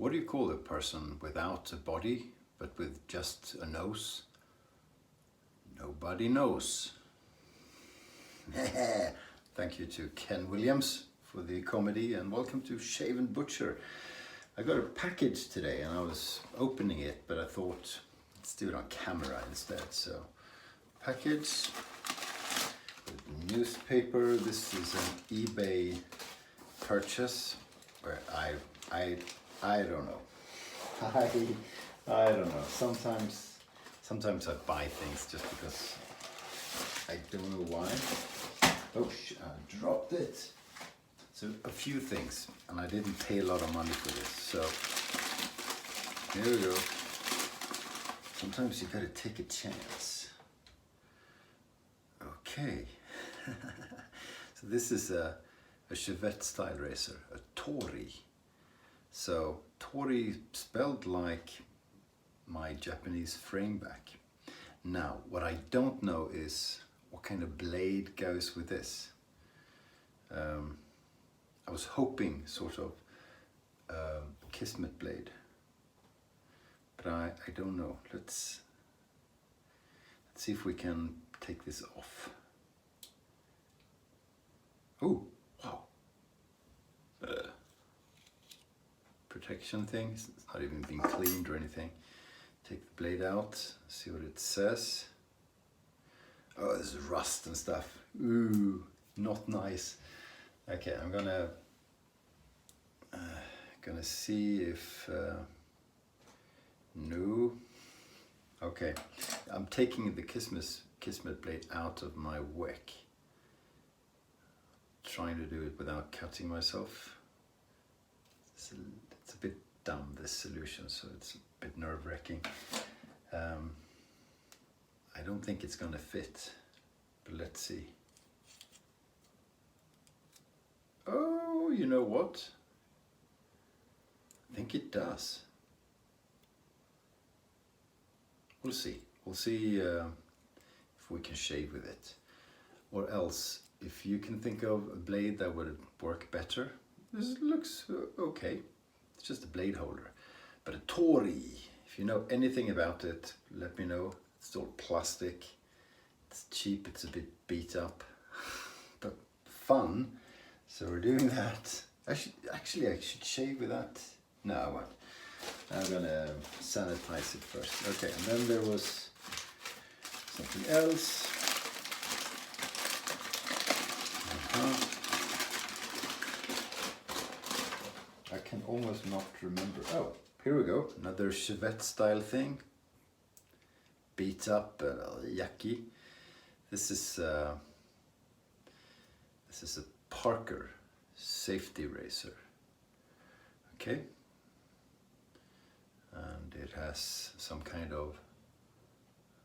What do you call a person without a body but with just a nose? Nobody knows. Thank you to Ken Williams for the comedy, and welcome to Shave&Butcher. I got a package today and I was opening it, but I thought let's do it on camera instead. So package with newspaper. This is an eBay purchase where I don't know. I don't know. Sometimes I buy things just because I don't know why. Oh, I dropped it. So a few things, and I didn't pay a lot of money for this. So here we go. Sometimes you gotta take a chance. Okay. So this is a Chevette style racer, a Tori. So Tori spelled like my Japanese frame back. Now, what I don't know is what kind of blade goes with this. I was hoping sort of Kismet blade, but I don't know. Let's see if we can take this off. Oh, wow. Protection thing, it's not even been cleaned or anything. Take the blade out, see what it says. Oh, there's rust and stuff. Ooh, not nice. Okay, I'm gonna see if no. Okay, I'm taking the Kismet blade out of my wick. Trying to do it without cutting myself. It's a bit dumb, this solution, so it's a bit nerve-wracking. I don't think it's gonna fit, but let's see. Oh, you know what? I think it does. We'll see. We'll see if we can shave with it. Or else, if you can think of a blade that would work better, this looks okay. It's just a blade holder. But a Tori, if you know anything about it, let me know. It's all plastic. It's cheap, it's a bit beat up, but fun. So we're doing that. I should shave with that. No, I won't. I'm gonna sanitize it first. Okay, and then there was something else. I can almost not remember. Oh, here we go. Another Chevette style thing. Beat up, yucky. This is a Parker safety racer. Okay. And it has some kind of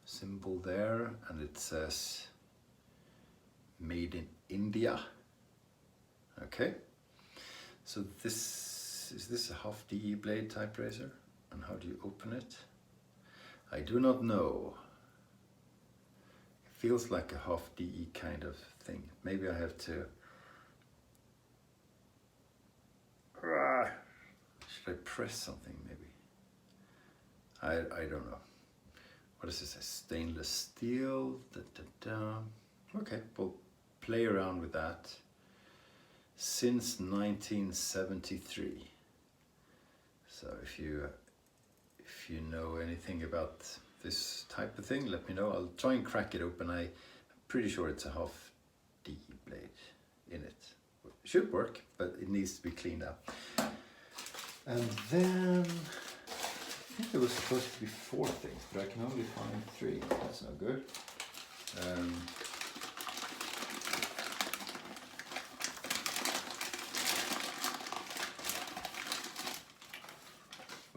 symbol there, and it says made in India. Okay. So is this a half DE blade type razor? And how do you open it? I do not know. It feels like a half DE kind of thing. Maybe I have to. Should I press something maybe? I don't know. What is this? A stainless steel? Okay, we'll play around with that. Since 1973. So if you know anything about this type of thing, let me know. I'll try and crack it open. I'm pretty sure it's a half D blade in it. It should work, but it needs to be cleaned up. And then I think there was supposed to be 4 things, but I can only find 3. That's not good.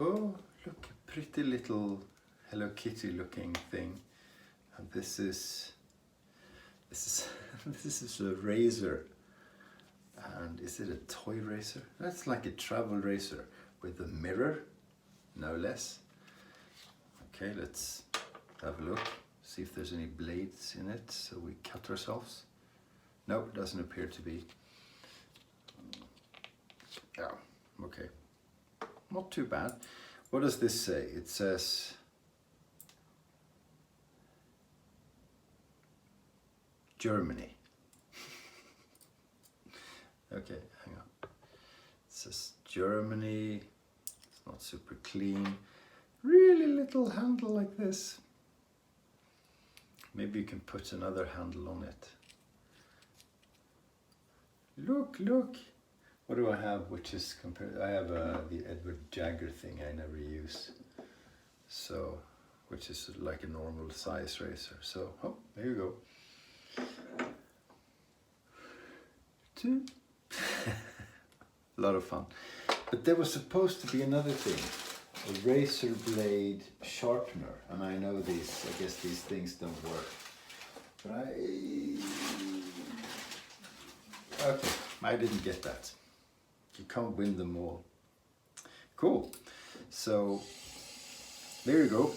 Oh, look, a pretty little Hello Kitty looking thing. And this is a razor. And is it a toy razor? That's like a travel razor with a mirror, no less. Okay, let's have a look, see if there's any blades in it so we cut ourselves. No, it doesn't appear to be. Yeah, okay. not too bad. What does this say? It says Germany. Okay, hang on. It says Germany. It's not super clean. Really little handle like this. Maybe you can put another handle on it. Look, look. What do I have which is compared? I have the Edward Jagger thing I never use. So, which is like a normal size razor. So, oh, there you go. A lot of fun. But there was supposed to be another thing. A razor blade sharpener, and I know these, I guess these things don't work, but okay, I didn't get that. You can't win them all. Cool, so there you go.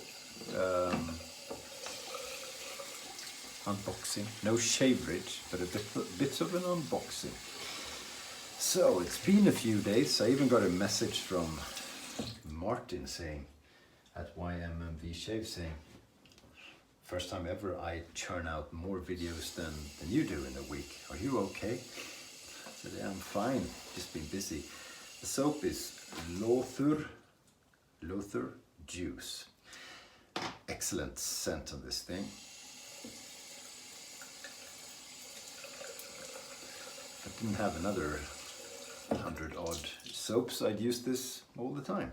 Unboxing, no shaverage, but a bit of an unboxing. So it's been a few days. I even got a message from Martin saying, at YMMV Shave, saying, first time ever I churn out more videos than you do in a week. Are you okay? I said, yeah, I'm fine, just been busy. The soap is Løthur Juice. Excellent scent on this thing. If I didn't have another 100 odd soaps, I'd use this all the time.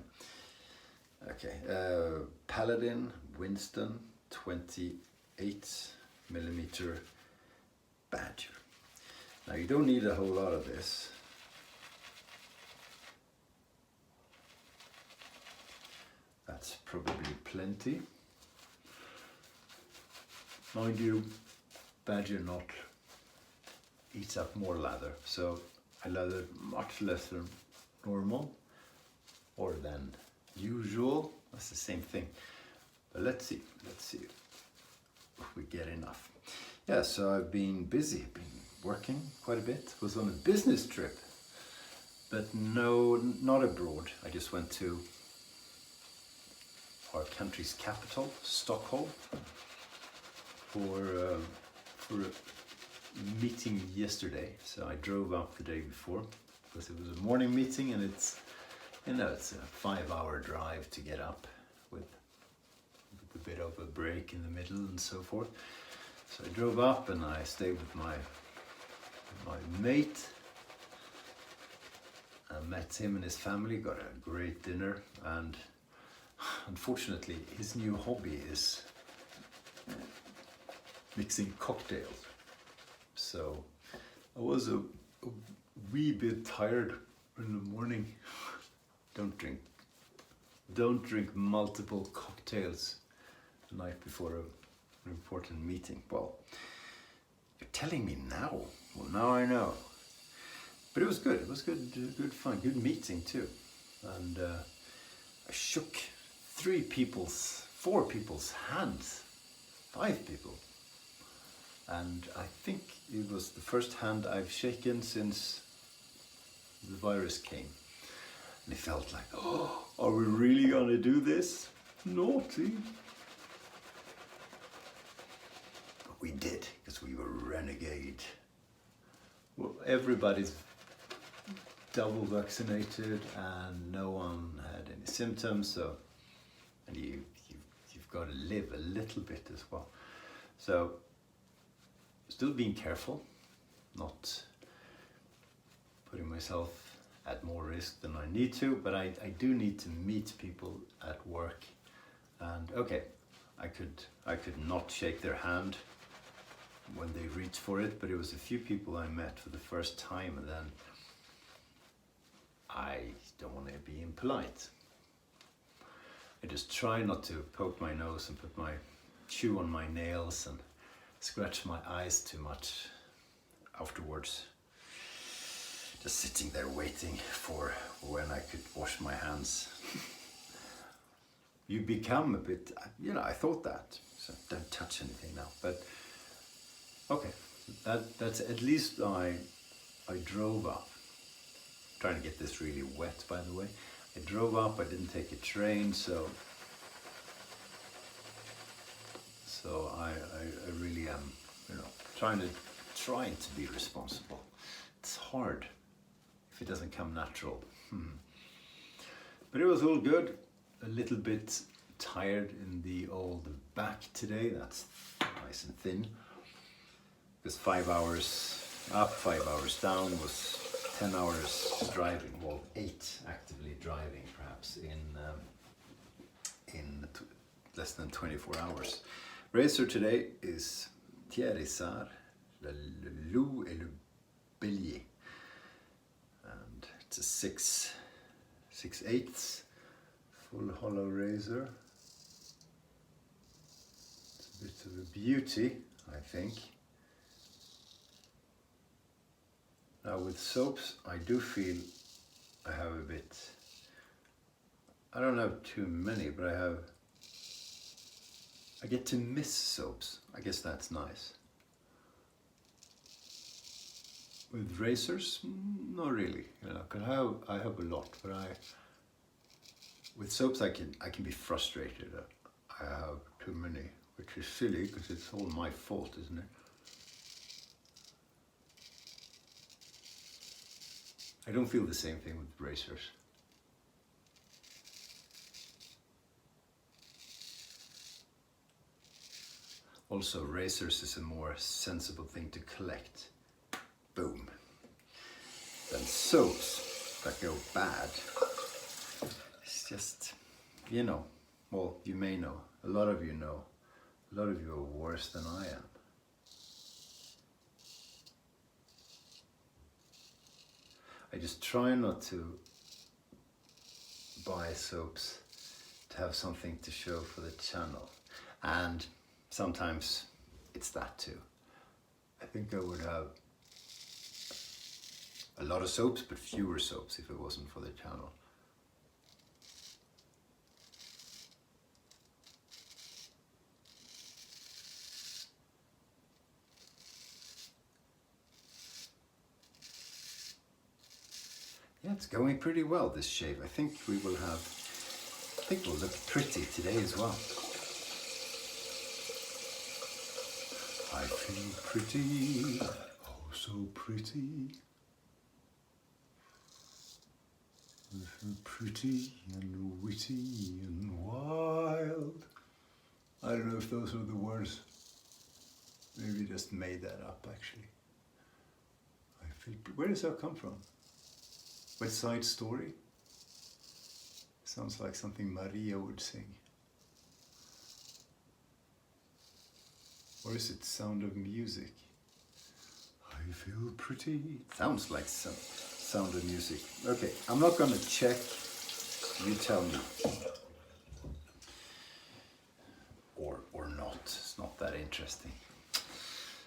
Okay, Paladin, Winston, 28mm Badger. Now you don't need a whole lot of this. That's probably plenty. Mind you, Badger not eats up more lather, so I lather much less than normal or than usual. That's the same thing. But let's see if we get enough. Yeah, so I've been busy, been working quite a bit. Was on a business trip, but no, not abroad. I just went to our country's capital, Stockholm, for a meeting yesterday. So I drove up the day before because it was a morning meeting, and it's, you know, it's a 5-hour drive to get up with a bit of a break in the middle and so forth. So I drove up and I stayed with my mate. I met him and his family, got a great dinner, and unfortunately his new hobby is mixing cocktails. So I was a wee bit tired in the morning. Don't drink multiple cocktails the night before an important meeting. Well, you're telling me now. Well, now I know. But it was good. It was good fun. Good meeting too. And I shook 4 people's hands. 5 people. And I think it was the first hand I've shaken since the virus came. And it felt like, oh, are we really gonna do this? Naughty. But we did, because we were renegade. Well, everybody's double vaccinated and no one had any symptoms, so, and you've got to live a little bit as well. So, still being careful, not putting myself at more risk than I need to, but I do need to meet people at work. And okay, I could not shake their hand when they reached for it, but it was a few people I met for the first time, and then I don't want to be impolite. I just try not to poke my nose and put my chew on my nails and scratch my eyes too much afterwards. Just sitting there waiting for when I could wash my hands. You become a bit, you know, I thought that, so don't touch anything now, but okay, that's at least I drove up, trying to get this really wet, by the way. I drove up, I didn't take a train, so I really am, you know, trying to be responsible. It's hard if it doesn't come natural. But it was all good. A little bit tired in the old back today. That's nice and thin. Because 5 hours up, 5 hours down was 10 hours driving. Well, 8 actively driving, perhaps in less than 24 hours. Racer today is Thiers, Issard, le Loup et le Bélier. And it's a 6/8 full hollow razor. It's a bit of a beauty, I think. Now with soaps, I do feel I have a bit, I don't have too many, but I get to miss soaps. I guess that's nice. With razors, not really, you know, cause I have a lot, but with soaps I can be frustrated. I have too many, which is silly because it's all my fault, isn't it? I don't feel the same thing with razors. Also, razors is a more sensible thing to collect. Boom. Then soaps that go bad. It's just, you know, well, you may know, a lot of you know, a lot of you are worse than I am. I just try not to buy soaps to have something to show for the channel. And sometimes it's that too. I think I would have a lot of soaps, but fewer soaps if it wasn't for the channel. Yeah, it's going pretty well, this shave. I think we'll look pretty today as well. I feel pretty, oh so pretty. I feel pretty and witty and wild. I don't know if those are the words. Maybe just made that up actually. I feel, where does that come from? West Side Story? Sounds like something Maria would sing. Or is it Sound of Music? I feel pretty. Sounds like some Sound of Music. Okay, I'm not gonna check. You tell me. Or not. It's not that interesting.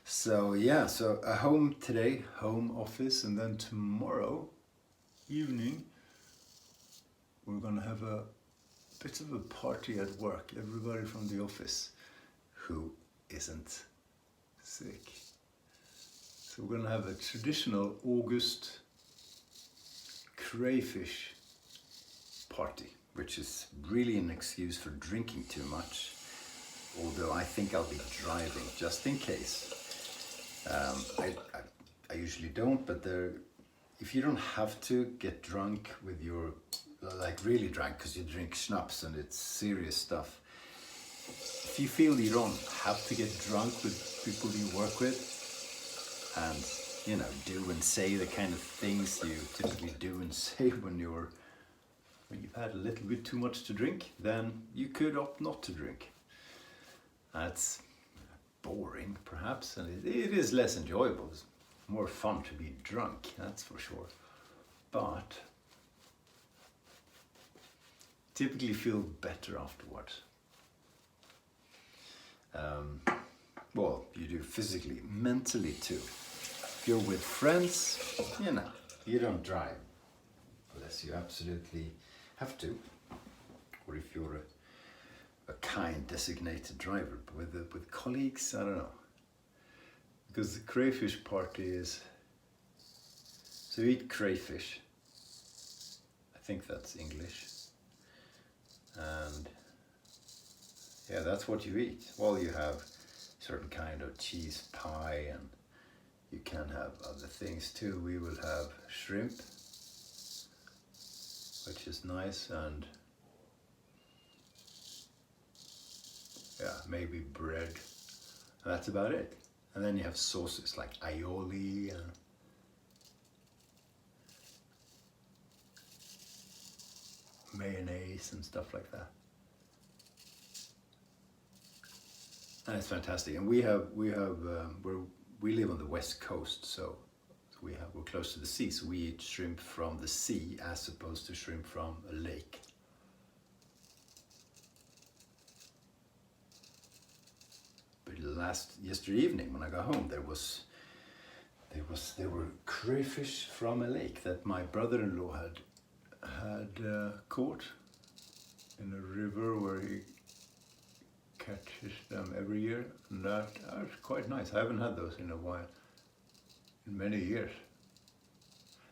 So yeah, so a home today, home office, and then tomorrow evening we're gonna have a bit of a party at work. Everybody from the office who isn't sick. So we're gonna have a traditional August crayfish party, which is really an excuse for drinking too much. Although I think I'll be driving just in case. I usually don't, but if you don't have to get drunk with your, like really drunk because you drink schnapps and it's serious stuff. If you feel you don't have to get drunk with people you work with and, you know, do and say the kind of things you typically do and say when you've had a little bit too much to drink, then you could opt not to drink. That's boring, perhaps, and it is less enjoyable. It's more fun to be drunk, that's for sure. But typically feel better afterwards. Well, you do physically, mentally too. If you're with friends, you know, you don't drive unless you absolutely have to, or if you're a kind designated driver. But with colleagues, I don't know, because the crayfish party is, so you eat crayfish. I think that's English. And yeah, that's what you eat. Well, you have certain kind of cheese pie, and you can have other things too. We will have shrimp, which is nice, and yeah, maybe bread. And that's about it. And then you have sauces like aioli and mayonnaise and stuff like that. And it's fantastic. And we live on the west coast, so we're close to the sea, so we eat shrimp from the sea as opposed to shrimp from a lake. But yesterday evening when I got home, there were crayfish from a lake that my brother-in-law had caught in a river where he catches them every year, and that was quite nice. I haven't had those in a while, in many years.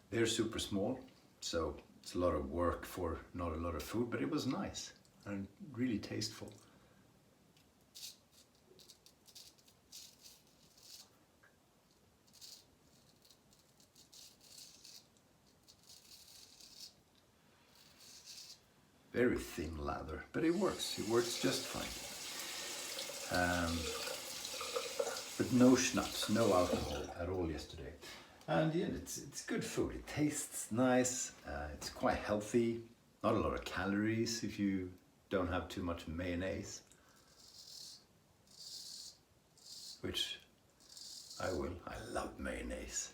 They're super small, so it's a lot of work for not a lot of food, but it was nice and really tasteful. Very thin lather, but it works. It works just fine. But no schnapps, no alcohol at all yesterday. And yeah, it's good food. It tastes nice. It's quite healthy. Not a lot of calories if you don't have too much mayonnaise, which I will. I love mayonnaise.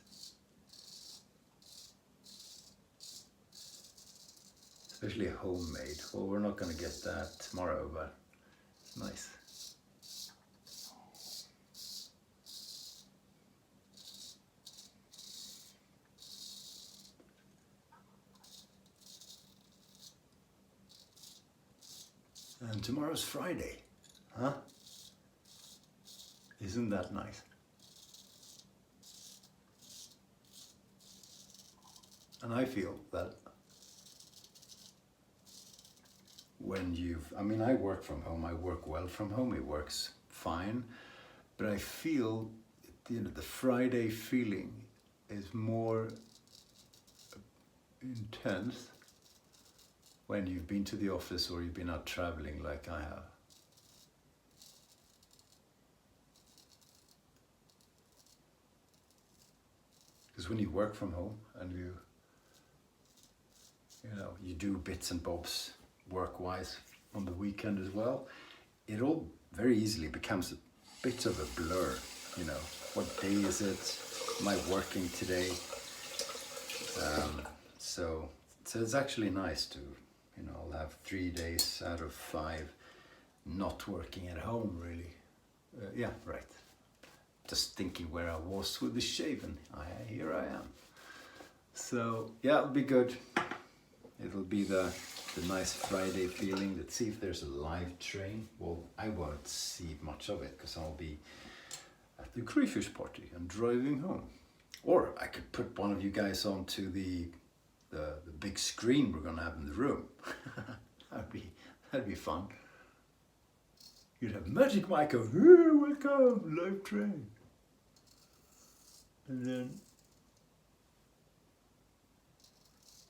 Especially homemade. Well, we're not going to get that tomorrow, but it's nice. And tomorrow's Friday, huh? Isn't that nice? And I feel that when I work from home, I work well from home, it works fine, but I feel, the Friday feeling is more intense when you've been to the office or you've been out traveling like I have. Because when you work from home and you do bits and bobs work-wise on the weekend as well, it all very easily becomes a bit of a blur. What day is it? Am I working today? So it's actually nice to, I'll have 3 days out of 5 not working at home, really. Yeah, right. Just thinking where I was with the shaving. Here I am. So yeah, it'll be good. It'll be the nice Friday feeling. Let's see if there's a live train. Well, I won't see much of it because I'll be at the crayfish party and driving home. Or I could put one of you guys onto the big screen we're gonna have in the room. that'd be fun. You'd have Magic Michael, hey, welcome, live train. And then,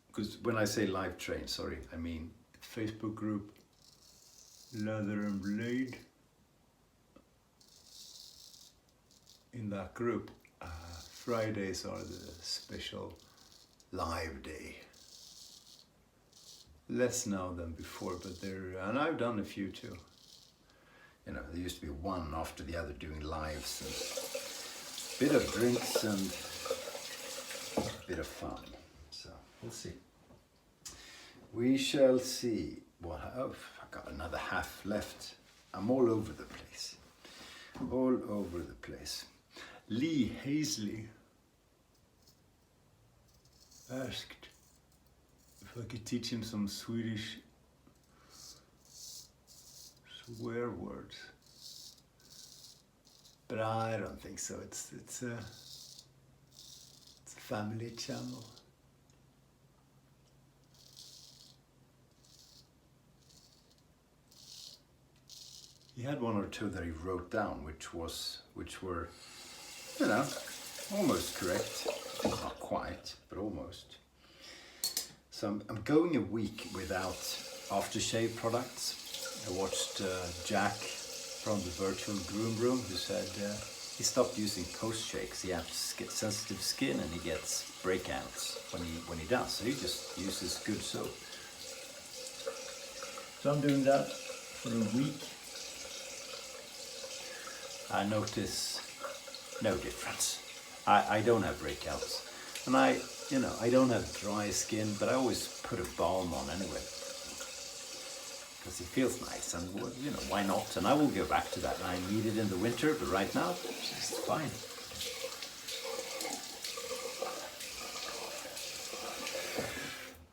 because when I say live train, sorry, I mean Facebook group, Leather and Blade. In that group, Fridays are the special live day. Less now than before, but and I've done a few too. There used to be one after the other doing lives, and a bit of drinks and a bit of fun. So we'll see. We shall see. I've got another half left. I'm all over the place. All over the place. Lee Hazley asked if I could teach him some Swedish swear words, but I don't think so. It's a family channel. He had one or two that he wrote down, which were, you know, almost correct. Not quite, but almost. So I'm going a week without aftershave products. I watched Jack from the virtual groom room who said he stopped using post-shakes. He has sensitive skin and he gets breakouts when he does. So he just uses good soap. So I'm doing that for a week. I notice no difference. I don't have breakouts, and I don't have dry skin, but I always put a balm on anyway because it feels nice, and you know, why not? And I will go back to that. I need it in the winter, but right now it's fine.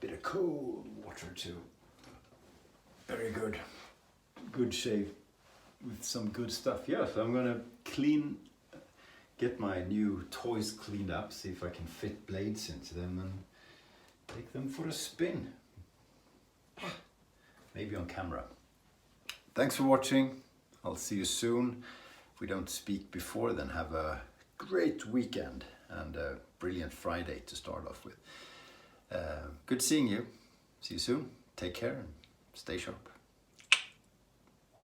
Bit of cold water too. Very good. Good shave with some good stuff. Yeah, so I'm gonna get my new toys cleaned up, see if I can fit blades into them and take them for a spin. Maybe on camera. Thanks for watching. I'll see you soon. If we don't speak before, then have a great weekend and a brilliant Friday to start off with. Good seeing you. See you soon. Take care and stay sharp.